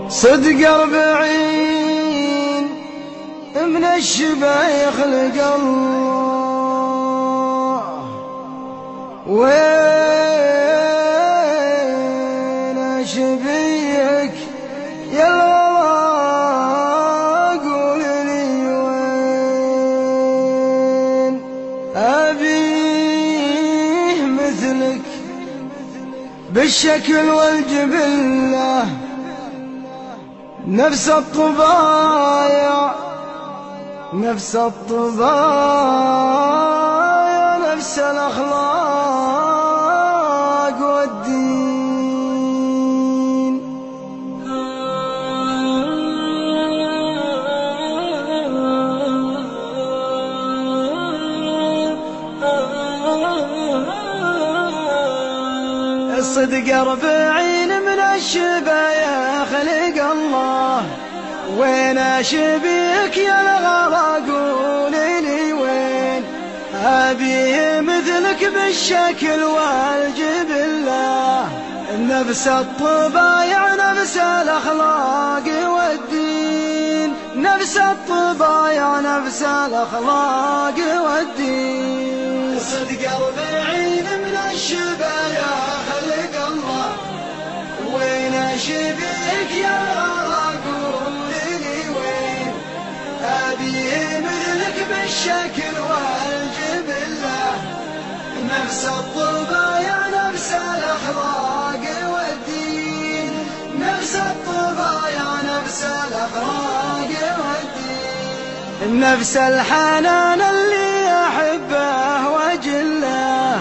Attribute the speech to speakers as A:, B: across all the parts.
A: صدق 40 من الشبايخ خلق الله، وين شبيك يا الله قول لي وين أبيه مثلك بالشكل والجبلة، نفس الطبايع نفس الطبايع نفس الأخلاق والدين. الصدق 40 من الشبايا خلق الله، وين شبيك يا الغلا قول لي وين أبيه مثلك بالشكل والجبلة، نفس الطبايع نفس الأخلاق والدين، نفس الطبايع نفس الأخلاق والدين. صدق 40 من الشبايا خلق الله، وين شبيك يا الغلا قول لي وين أبيه مثلك بالشكل والجبلة، نفس الطبايع نفس الأخلاق والدين، نفس الطبايع نفس الأخلاق والدين. نفس الحنان اللي أحبه وجله،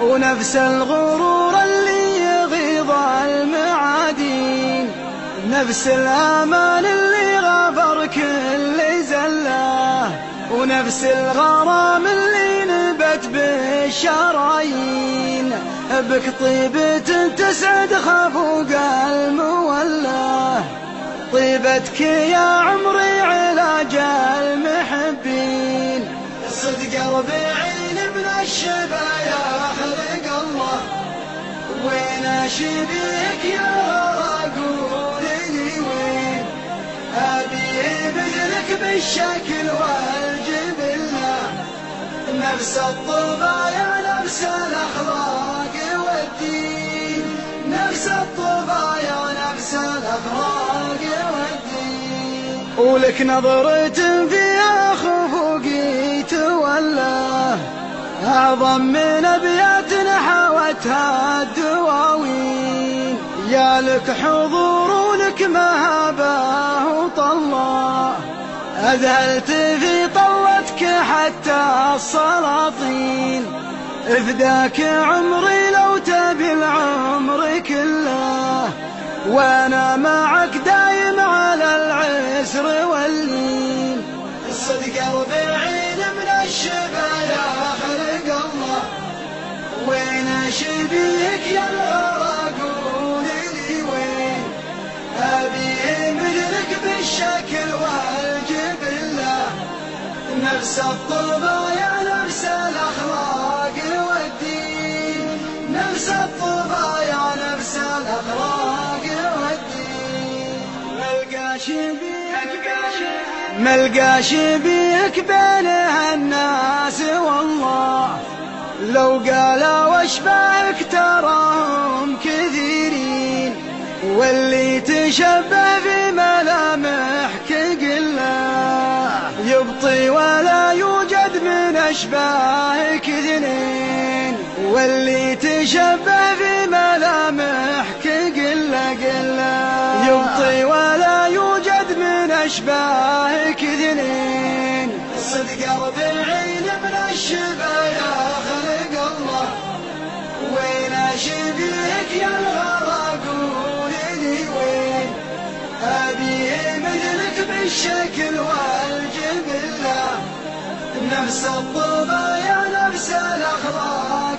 A: ونفس الغرور اللي يغيظ المعادين، نفس الأمان اللي غفر كل زله، ونفس الغرام اللي نبت بالشرايين، بك طيبة تسعد خفوق المولى، طيبتك يا عمري علاج المحبين. صدق 40 من الشبايا خلق الله، وين شبيك يا غلا قول لي وين أبيه مثلك بالشكل والجبلة، نفس الطبايع نفس الأخلاق والدين، نفس الطبايع نفس الأخلاق والدين. ولك نظرة فيها خفوقي تولى، أعظم من أبيات حوتها الدواوين، يا لك حضور ولك مهابة وطلة، أذهلت في طلتك حتى السلاطين، إفداك عمري لو تبي العمر كله، وأنا معك دايم على العسر واللين. الصدق 40 من الشبايا خلق الله، وين شبيك يا الغلا قول لي وين أبيه مثلك بالشكل والجبلة، نفس الطبايع نفس الأخلاق والدين، نفس الطبايع نفس الأخلاق والدين. ملقى شبيك بينها الناس والله، لو قالوا واشباك تراهم كثيرين، واللي تشبه في ملامحك قله يبطي ولا يوجد من أشباهك اثنين، واللي تشبه في ملامحك قله يبطي ولا يوجد من أشباهك اثنين. صدق 40 من الشبايا خلق الله، وين شبيك يا الغلا قول لي وين أبيه مثلك بالشكل والجبلة، نفس الطبايع نفس الأخلاق